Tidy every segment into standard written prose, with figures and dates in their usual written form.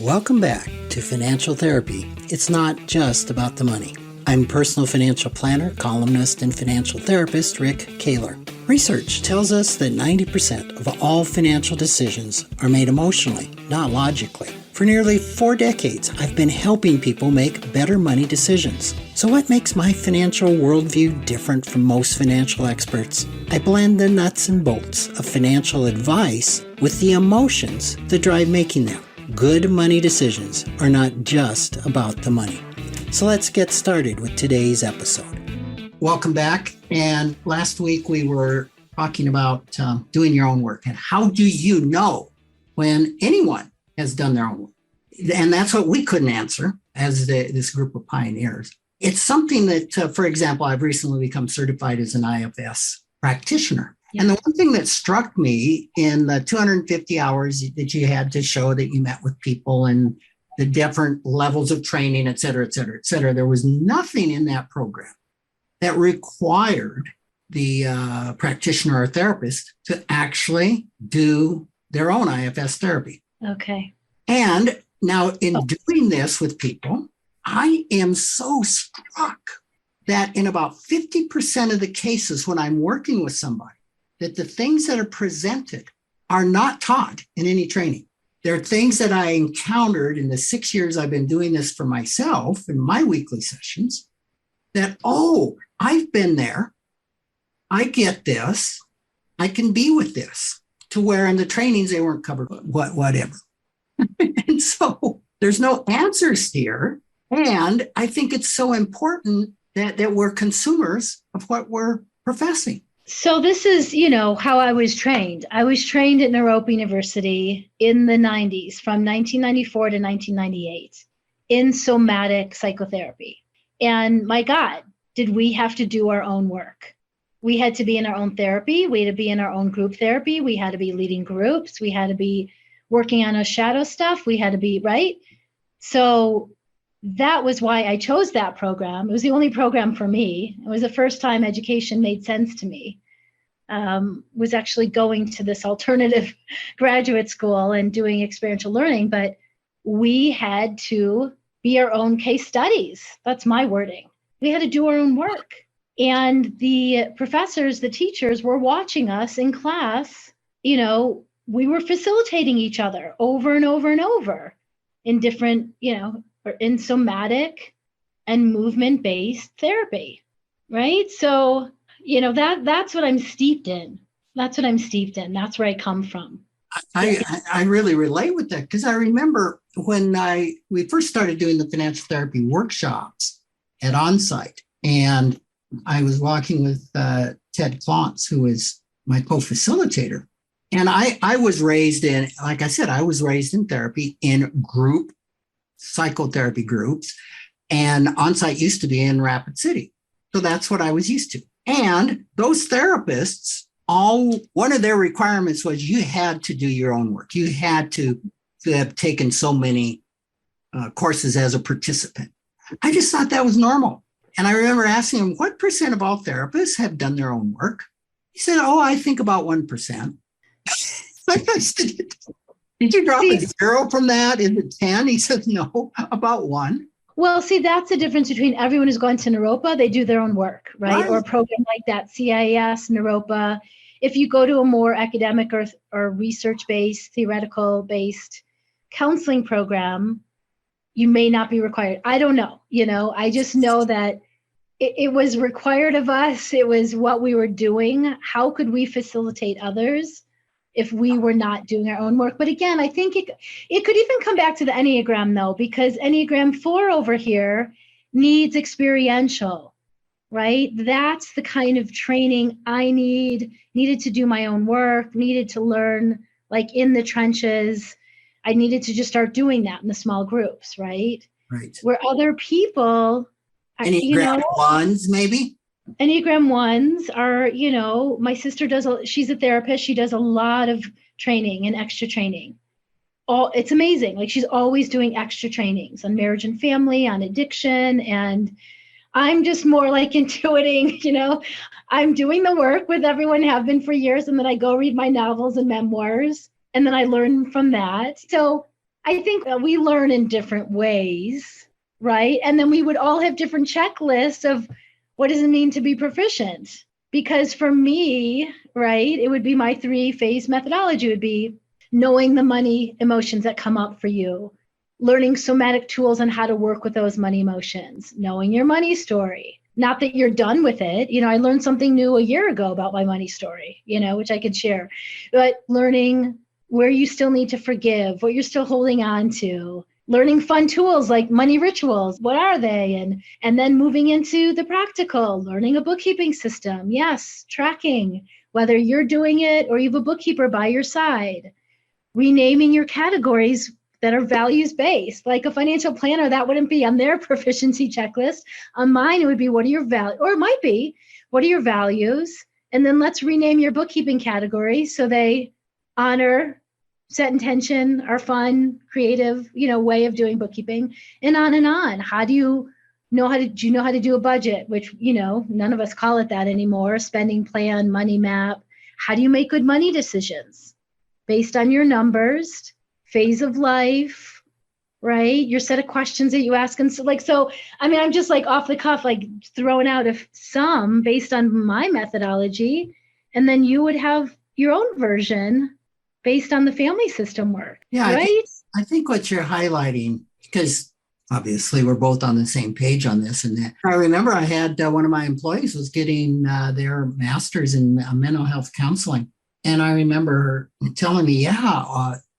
Welcome back to Financial Therapy. It's not just about the money. I'm personal financial planner, columnist, and financial therapist Rick Kahler. Research tells us that 90% of all financial decisions are made emotionally, not logically. For nearly 4 decades, I've been helping people make better money decisions. So what makes my financial worldview different from most financial experts? I blend the nuts and bolts of financial advice with the emotions that drive making them. Good money decisions are not just about the money. So let's get started with today's episode. Welcome back. And last week we were talking about doing your own work and how do you know when anyone has done their own work? And that's what we couldn't answer as this group of pioneers. It's something that, for example, I've recently become certified as an IFS practitioner. Yeah. And the one thing that struck me in the 250 hours that you had to show that you met with people and the different levels of training, et cetera, et cetera, et cetera, there was nothing in that program that required the practitioner or therapist to actually do their own IFS therapy. Okay. And now in doing this with people, I am so struck that in about 50% of the cases when I'm working with somebody, that the things that are presented are not taught in any training. There are things that I encountered in the 6 years I've been doing this for myself in my weekly sessions that, I've been there. I get this. I can be with this, to where in the trainings they weren't covered, whatever. And so there's no answers here. And I think it's so important that we're consumers of what we're professing. So this is, how I was trained. I was trained at Naropa University in the 90s, from 1994 to 1998, in somatic psychotherapy. And my God, did we have to do our own work? We had to be in our own therapy. We had to be in our own group therapy. We had to be leading groups. We had to be working on our shadow stuff. We had to be, right? So that was why I chose that program. It was the only program for me. It was the first time education made sense to me. Was actually going to this alternative graduate school and doing experiential learning, but we had to be our own case studies. That's my wording. We had to do our own work. And the professors, the teachers were watching us in class. We were facilitating each other over and over and over in different, in somatic and movement-based therapy, right? So, that's what I'm steeped in. That's where I come from. I really relate with that because I remember when we first started doing the financial therapy workshops at Onsite, and I was walking with Ted Klontz, who is my co-facilitator. And I was raised in, like I said, I was raised in therapy in group psychotherapy groups, and Onsite used to be in Rapid City. So that's what I was used to. And those therapists, one of their requirements was you had to do your own work. You had to have taken so many courses as a participant. I just thought that was normal. And I remember asking him, what percent of all therapists have done their own work? He said, I think about 1%. I said, did you drop a zero from that? Is it 10? He says, no, about 1. Well, that's the difference between everyone who's going to Naropa, they do their own work, right? Or a program like that, CIS, Naropa. If you go to a more academic or research-based, theoretical-based counseling program, you may not be required. I don't know, I just know that it was required of us. It was what we were doing. How could we facilitate others if we were not doing our own work? But again, I think it could even come back to the Enneagram though, because Enneagram 4 over here needs experiential, right? That's the kind of training I needed to do my own work, needed to learn like in the trenches. I needed to just start doing that in the small groups, right? Right. Where other people, Enneagram 1s maybe? Enneagram 1s are, my sister she's a therapist. She does a lot of training and extra training. It's amazing. Like she's always doing extra trainings on marriage and family, on addiction. And I'm just more like intuiting, I'm doing the work with everyone, have been for years. And then I go read my novels and memoirs. And then I learn from that. So I think we learn in different ways, right? And then we would all have different checklists of what does it mean to be proficient? Because for me, right, it would be my 3-phase methodology. It would be knowing the money emotions that come up for you, learning somatic tools on how to work with those money emotions, knowing your money story. Not that you're done with it. I learned something new a year ago about my money story, which I could share. But learning where you still need to forgive, what you're still holding on to, learning fun tools like money rituals. What are they? And then moving into the practical, learning a bookkeeping system. Yes, tracking, whether you're doing it or you have a bookkeeper by your side, renaming your categories that are values-based. Like a financial planner, that wouldn't be on their proficiency checklist. On mine, it would be, what are your values? Or it might be, what are your values? And then let's rename your bookkeeping category so they honor, set intention, are fun, creative, way of doing bookkeeping, and on and on. Do you know how to do a budget, which, none of us call it that anymore, spending plan, money map. How do you make good money decisions based on your numbers, phase of life, right? Your set of questions that you ask. And so, I'm just like off the cuff, like throwing out some based on my methodology. And then you would have your own version based on the family system work. Yeah, right? I think what you're highlighting, because obviously we're both on the same page on this and that. I remember I had one of my employees was getting their master's in mental health counseling. And I remember her telling me,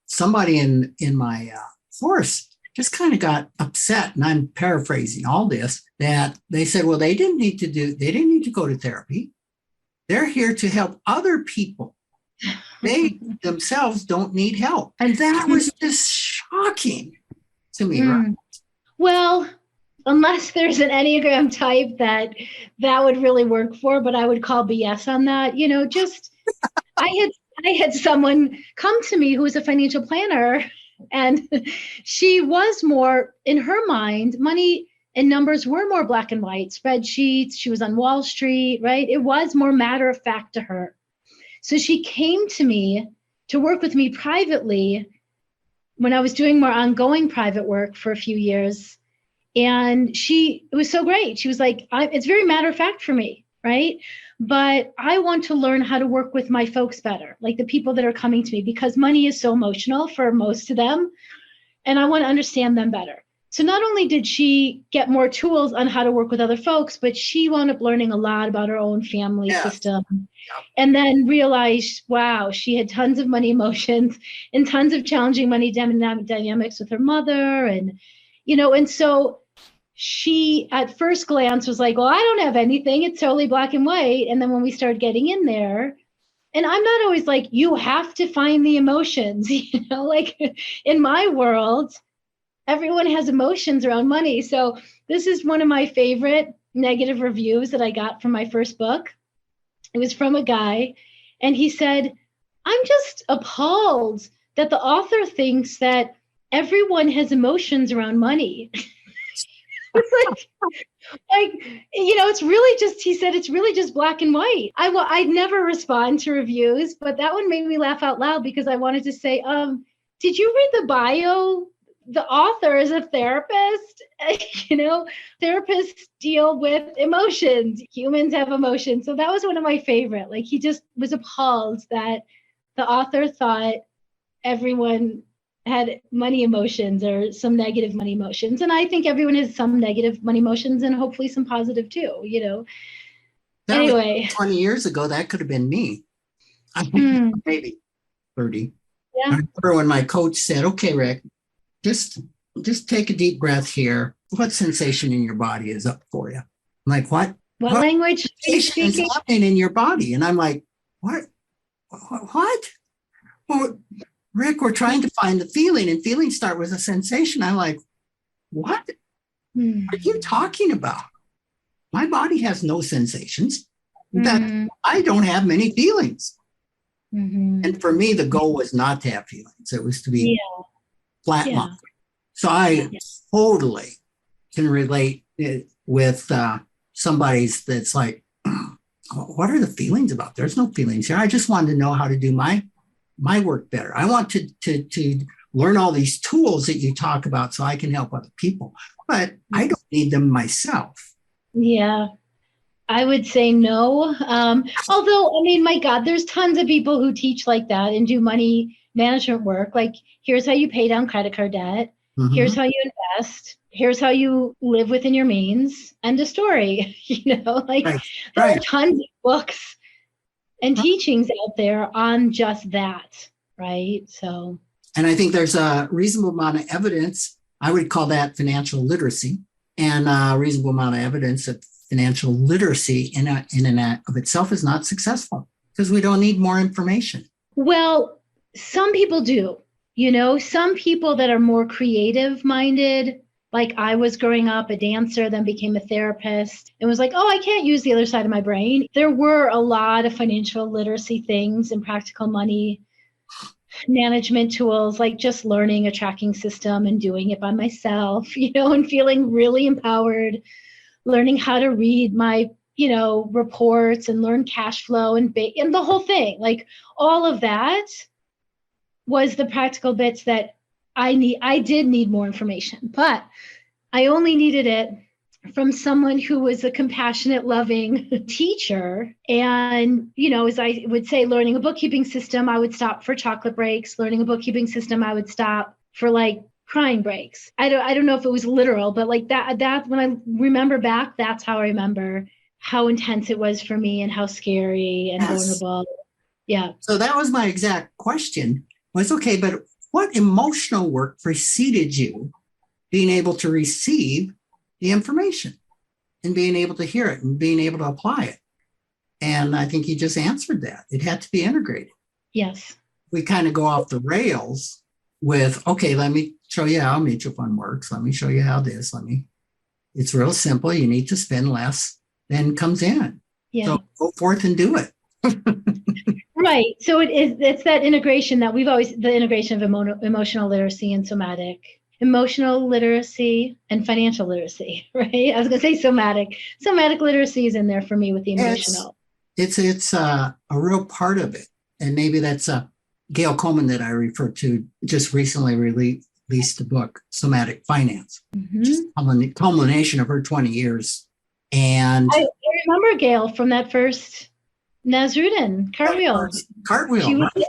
somebody in my force just kind of got upset. And I'm paraphrasing all this, that they said, well, they didn't need to go to therapy. They're here to help other people. They themselves don't need help. And that was just shocking to me, right? Well, unless there's an Enneagram type that would really work for, but I would call BS on that. I had someone come to me who was a financial planner, and she was more, in her mind, money and numbers were more black and white, spreadsheets. She was on Wall Street, right? It was more matter of fact to her. So she came to me to work with me privately when I was doing more ongoing private work for a few years. And it was so great. She was like, it's very matter of fact for me, right? But I want to learn how to work with my folks better, like the people that are coming to me, because money is so emotional for most of them. And I want to understand them better. So not only did she get more tools on how to work with other folks, but she wound up learning a lot about her own family system. Yeah. And then realized, wow, she had tons of money emotions and tons of challenging money dynamics with her mother. And, and so she at first glance was like, well, I don't have anything. It's totally black and white. And then when we started getting in there, and I'm not always like, you have to find the emotions, like in my world, everyone has emotions around money. So this is one of my favorite negative reviews that I got from my first book. It was from a guy, and he said, I'm just appalled that the author thinks that everyone has emotions around money. It's it's really just, he said, it's really just black and white. I'd never respond to reviews, but that one made me laugh out loud because I wanted to say, did you read the bio? The author is a therapist. Therapists deal with emotions. Humans have emotions. So that was one of my favorite. Like, he just was appalled that the author thought everyone had money emotions or some negative money emotions. And I think everyone has some negative money emotions and hopefully some positive too, That anyway. Was 20 years ago, that could have been me. I think maybe 30. Yeah. I remember when my coach said, okay, Rick, just take a deep breath here. What sensation in your body is up for you? I'm like, what? What language sensation is happening in your body? And I'm like, what? Well, Rick, we're trying to find the feeling, and feelings start with a sensation. I'm like, what are you talking about? My body has no sensations. In fact, I don't have many feelings. And for me, the goal was not to have feelings. It was to be flatline. So I totally can relate with somebody's that's like, what are the feelings about? There's no feelings here. I just wanted to know how to do my work better. I want to learn all these tools that you talk about so I can help other people, but I don't need them myself. Yeah, I would say no. Although, I mean, my God, there's tons of people who teach like that and do money management work. Like, here's how you pay down credit card debt. Mm-hmm. Here's how you invest. Here's how you live within your means. End of story. Like Right, there are right. tons of books and teachings out there on just that, right? So, And I think there's a reasonable amount of evidence. I would call that financial literacy, and a reasonable amount of evidence that financial literacy in and of itself is not successful because we don't need more information. well, some people do, some people that are more creative minded, like I was growing up a dancer, then became a therapist and was like, oh, I can't use the other side of my brain. There were a lot of financial literacy things and practical money management tools, like just learning a tracking system and doing it by myself, and feeling really empowered, learning how to read my, reports and learn cash flow and the whole thing. Like all of that was the practical bits that I did need more information, but I only needed it from someone who was a compassionate, loving teacher. And, as I would say, learning a bookkeeping system, I would stop for chocolate breaks. Learning a bookkeeping system, I would stop for like crying breaks. I don't know if it was literal, but like that when I remember back, that's how I remember how intense it was for me and how scary and vulnerable. Yeah. So that was my exact question was, okay, but what emotional work preceded you being able to receive the information and being able to hear it and being able to apply it? And I think you just answered that. It had to be integrated. Yes. We kind of go off the rails with, okay, let me show you how mutual fund works. Let me show you how this, it's real simple. You need to spend less than comes in. Yeah. So go forth and do it. Right. So it's that integration that the integration of emotional literacy and somatic. Emotional literacy and financial literacy, right? I was going to say somatic. Somatic literacy is in there for me with the emotional. It's a real part of it. And maybe that's Gail Coleman that I referred to just recently released the book, Somatic Finance, just a culmination of her 20 years. And I remember Gail from that first Nasruddin cartwheel. Right.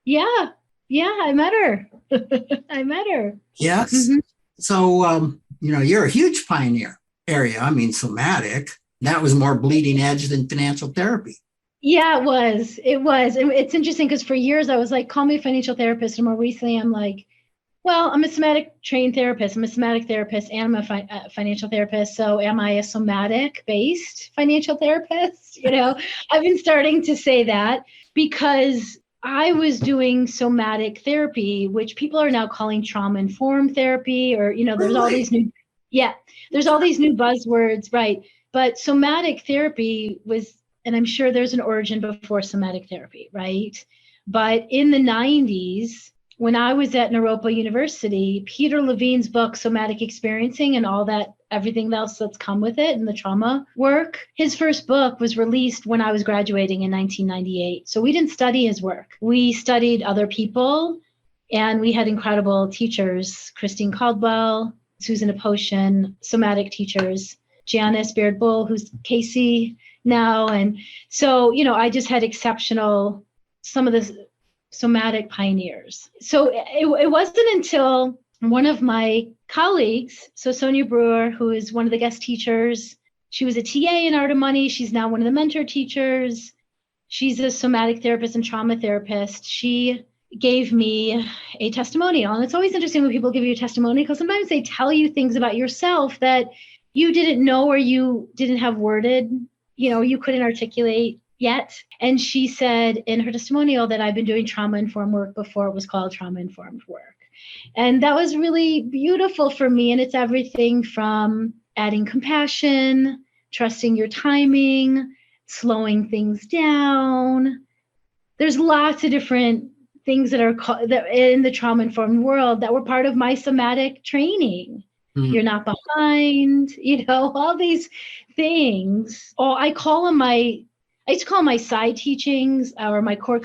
Yeah. Yeah, I met her. Yes. Mm-hmm. So, you're a huge pioneer area. I mean, somatic, that was more bleeding edge than financial therapy. Yeah, it was. And it's interesting because for years I was like, call me a financial therapist. And more recently I'm like, well, I'm a somatic trained therapist. I'm a somatic therapist and I'm a financial therapist. So am I a somatic based financial therapist? I've been starting to say that because I was doing somatic therapy, which people are now calling trauma-informed therapy, or, there's all these there's all these new buzzwords, right? But somatic therapy was, and I'm sure there's an origin before somatic therapy, right? But in the 90s, when I was at Naropa University, Peter Levine's book, Somatic Experiencing, and all that, everything else that's come with it and the trauma work, his first book was released when I was graduating in 1998. So we didn't study his work. We studied other people, and we had incredible teachers, Christine Caldwell, Susan Aposhian, somatic teachers, Janice Baird-Bull, who's Casey now. And so, I just had some of the somatic pioneers. So it wasn't until one of my colleagues, so Sonia Brewer, who is one of the guest teachers, she was a TA in Art of Money. She's now one of the mentor teachers. She's a somatic therapist and trauma therapist. She gave me a testimonial. And it's always interesting when people give you a testimonial because sometimes they tell you things about yourself that you didn't know or you didn't have worded, you couldn't articulate yet. And she said in her testimonial that I've been doing trauma-informed work before it was called trauma-informed work. And that was really beautiful for me. And it's everything from adding compassion, trusting your timing, slowing things down. There's lots of different things that are that in the trauma-informed world that were part of my somatic training. Mm-hmm. You're not behind, all these things. I used to call them my side teachings or my core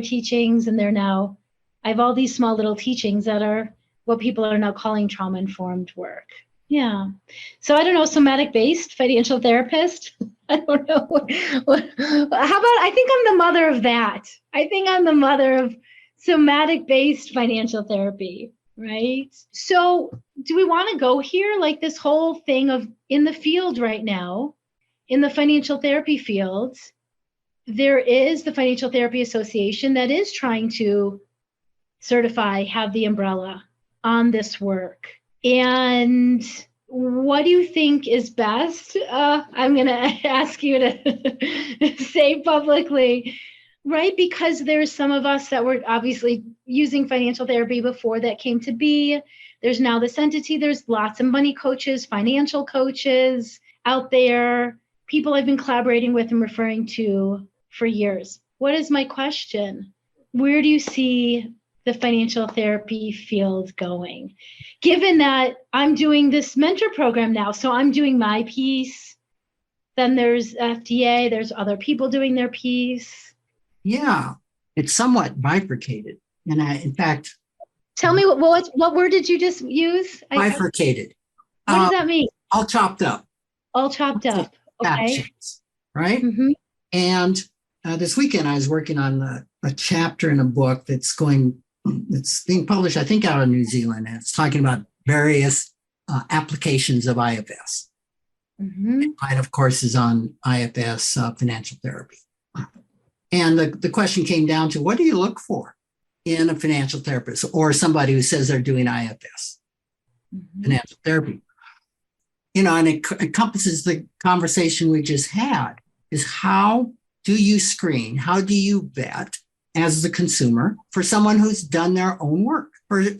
teachings, and they're now I have all these small little teachings that are what people are now calling trauma-informed work. Yeah. So I don't know, somatic-based financial therapist. I don't know. How about, I think I'm the mother of that. I think I'm the mother of somatic-based financial therapy, right? So do we want to go here? Like this whole thing of in the field right now, in the financial therapy field, there is the Financial Therapy Association that is trying to certify, have the umbrella on this work. And what do you think is best? I'm going to ask you to say publicly, right? Because there's some of us that were obviously using financial therapy before that came to be. There's now this entity. There's lots of money coaches, financial coaches out there, people I've been collaborating with and referring to for years. What is my question? Where do you see the financial therapy field going? Given that I'm doing this mentor program now, so I'm doing my piece, then there's FDA, there's other people doing their piece. Yeah, it's somewhat bifurcated. And in fact, tell me what word did you just use? Bifurcated. What does that mean? All chopped up. All chopped up. Okay. Actions, right? Mm-hmm. And this weekend I was working on a chapter in a book it's being published, I think, out of New Zealand, and it's talking about various applications of IFS. Mm-hmm. Mine, of course, is on IFS financial therapy. And the question came down to, what do you look for in a financial therapist or somebody who says they're doing IFS financial therapy? And it encompasses the conversation we just had, is how do you screen, how do you vet as the consumer for someone who's done their own work,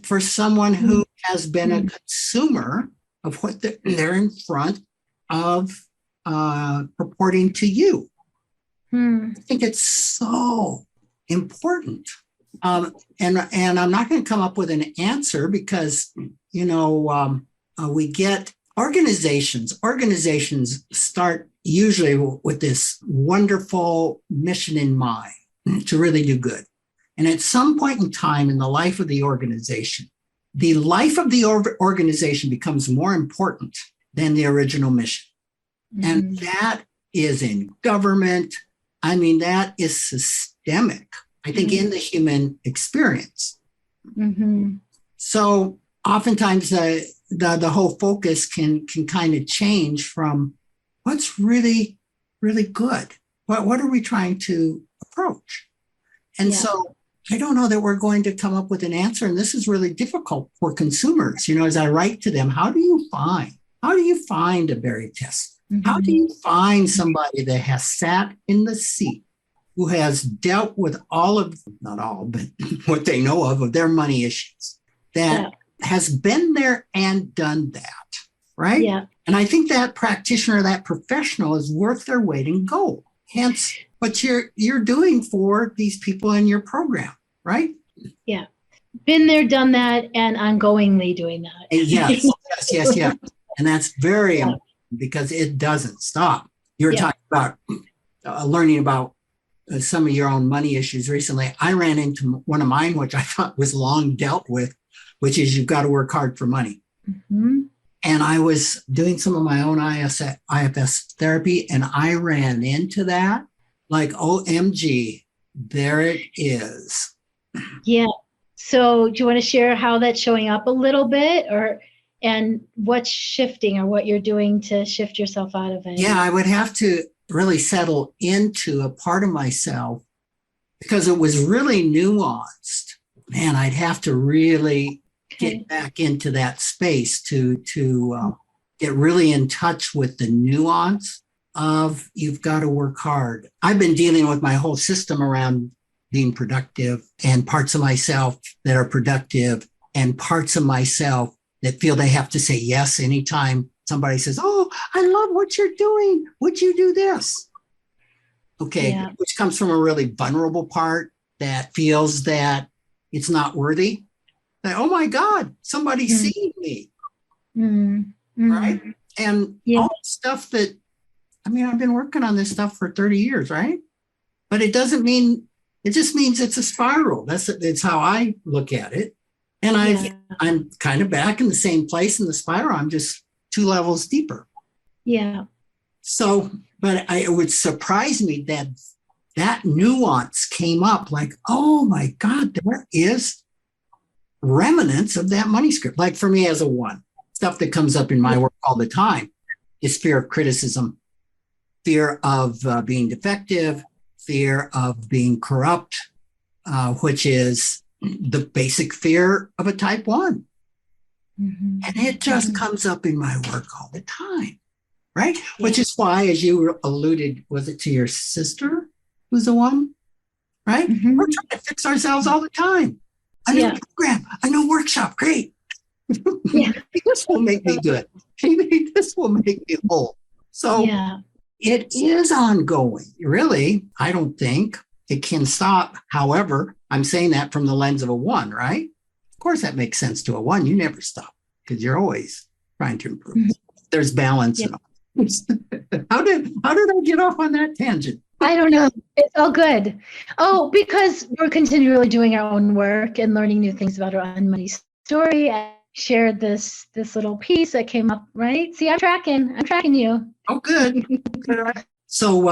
for someone who has been a consumer of what they're in front of purporting to you. I think it's so important. And I'm not going to come up with an answer because, we get organizations start usually with this wonderful mission in mind to really do good. And at some point in time in the life of the organization becomes more important than the original mission. And that is in government. I mean, that is systemic, I think, in the human experience. So oftentimes the whole focus can kind of change from what's really, really good. What are we trying to approach? And so I don't know that we're going to come up with an answer. And this is really difficult for consumers. As I write to them, how do you find a Bari Tessler? How do you find somebody that has sat in the seat, who has dealt with not all, but what they know of their money issues, that has been there and done that, right? Yeah. And I think that practitioner, that professional is worth their weight in gold. Hence what you're doing for these people in your program, right? Yeah. Been there, done that, and ongoingly doing that. Yes. And that's very important because it doesn't stop. You were talking about learning about some of your own money issues recently. I ran into one of mine, which I thought was long dealt with, which is you've got to work hard for money. And I was doing some of my own IFS therapy, and I ran into that like, OMG, there it is. Yeah. So do you want to share how that's showing up a little bit, and what's shifting, or what you're doing to shift yourself out of it? Yeah, I would have to really settle into a part of myself because it was really nuanced. Man, I'd have to really get back into that space to get really in touch with the nuance of you've got to work hard. I've been dealing with my whole system around being productive, and parts of myself that are productive, and parts of myself that feel they have to say yes anytime somebody says, "Oh, I love what you're doing. Would you do this?" Okay, which comes from a really vulnerable part that feels that it's not worthy. That, oh my God, somebody's seeing me. Right? And all the stuff that, I've been working on this stuff for 30 years, right? But it doesn't mean It just means it's a spiral. That's how I look at it. And I'm kind of back in the same place in the spiral. I'm just 2 levels deeper. Yeah. So, but it would surprise me that that nuance came up like, oh my God, there is remnants of that money script. Like for me as a 1, stuff that comes up in my work all the time is fear of criticism, fear of being defective, fear of being corrupt, which is the basic fear of a type 1. Mm-hmm. And it just comes up in my work all the time, right? Yeah. Which is why, as you alluded, was it to your sister who's a 1, right? Mm-hmm. We're trying to fix ourselves all the time. I know program, I know workshop, great. Maybe this will make me good. Maybe this will make me whole. So it is ongoing. Really, I don't think it can stop. However, I'm saying that from the lens of a 1, right? Of course, that makes sense to a 1. You never stop because you're always trying to improve. Mm-hmm. There's balance in all. How did I get off on that tangent? I don't know. It's all good. Oh, because we're continually doing our own work and learning new things about our own money story. I shared this little piece that came up, right? See, I'm tracking you. Oh, good. So,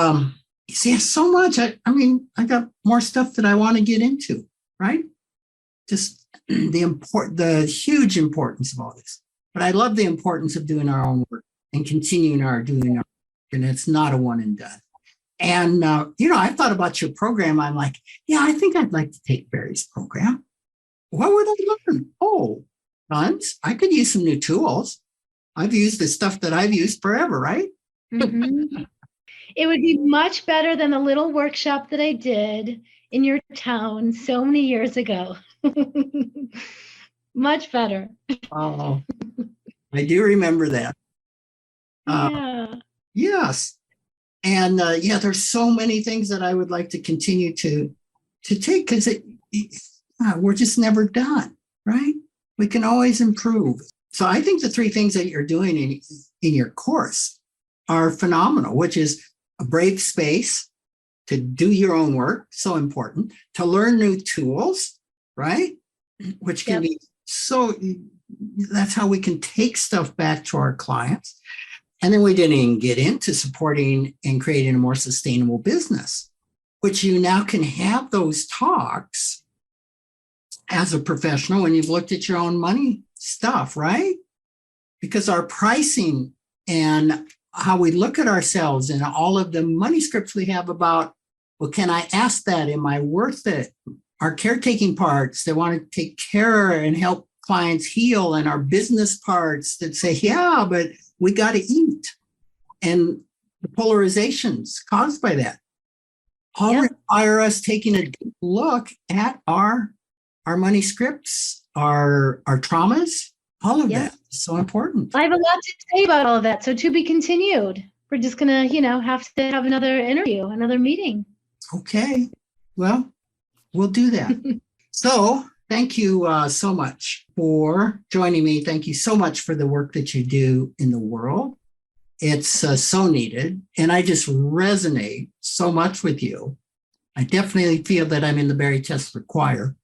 you see, so much. I mean, I got more stuff that I want to get into, right? Just the huge importance of all this. But I love the importance of doing our own work and continuing doing our work. And it's not a one and done. And, I thought about your program. I'm like, I think I'd like to take Bari's program. What would I learn? Oh, tons. I could use some new tools. I've used the stuff that I've used forever, right? Mm-hmm. It would be much better than the little workshop that I did in your town so many years ago. Much better. Oh, I do remember that. Yes. And there's so many things that I would like to continue to take because we're just never done, right? We can always improve. So I think the 3 things that you're doing in your course are phenomenal, which is a brave space to do your own work, so important, to learn new tools, right? Which can be that's how we can take stuff back to our clients. And then we didn't even get into supporting and creating a more sustainable business, which you now can have those talks as a professional when you've looked at your own money stuff, right? Because our pricing and how we look at ourselves and all of the money scripts we have about, well, can I ask that? Am I worth it? Our caretaking parts that want to take care and help clients heal, and our business parts that say, but we got to eat. And the polarizations caused by that all require us taking a deep look at our money scripts, our traumas, all of that is so important. I have a lot to say about all of that. So to be continued. We're just going to, have to have another interview, another meeting. Okay. Well, we'll do that. So thank you so much for joining me. Thank you so much for the work that you do in the world. It's so needed. And I just resonate so much with you. I definitely feel that I'm in the Bari Tessler choir.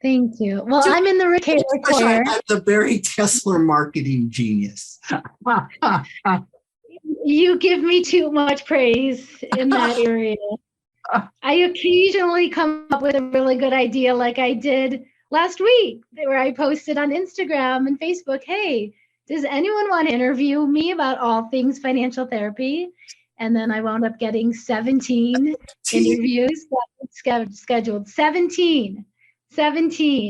Thank you. Well, I'm in the Rick Kahler choir. I'm the Bari Tessler marketing genius. You give me too much praise in that area. I occasionally come up with a really good idea like I did last week where I posted on Instagram and Facebook, hey, does anyone want to interview me about all things financial therapy? And then I wound up getting 17 interviews scheduled. 17.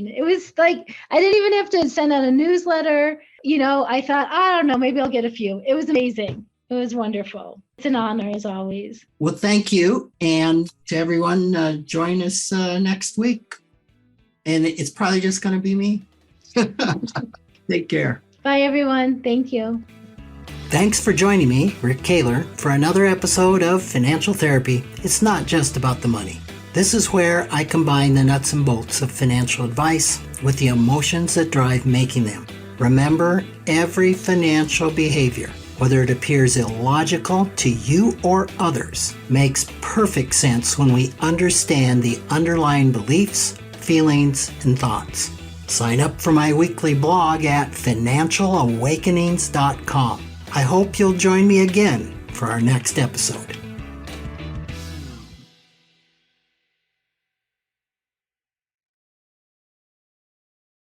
It was like, I didn't even have to send out a newsletter. I thought, I don't know, maybe I'll get a few. It was amazing. It was wonderful. It's an honor as always. Well, thank you. And to everyone, join us next week. And it's probably just going to be me. Take care. Bye, everyone. Thank you. Thanks for joining me, Rick Kahler, for another episode of Financial Therapy. It's not just about the money. This is where I combine the nuts and bolts of financial advice with the emotions that drive making them. Remember, every financial behavior, whether it appears illogical to you or others, makes perfect sense when we understand the underlying beliefs, feelings, and thoughts. Sign up for my weekly blog at financialawakenings.com. I hope you'll join me again for our next episode.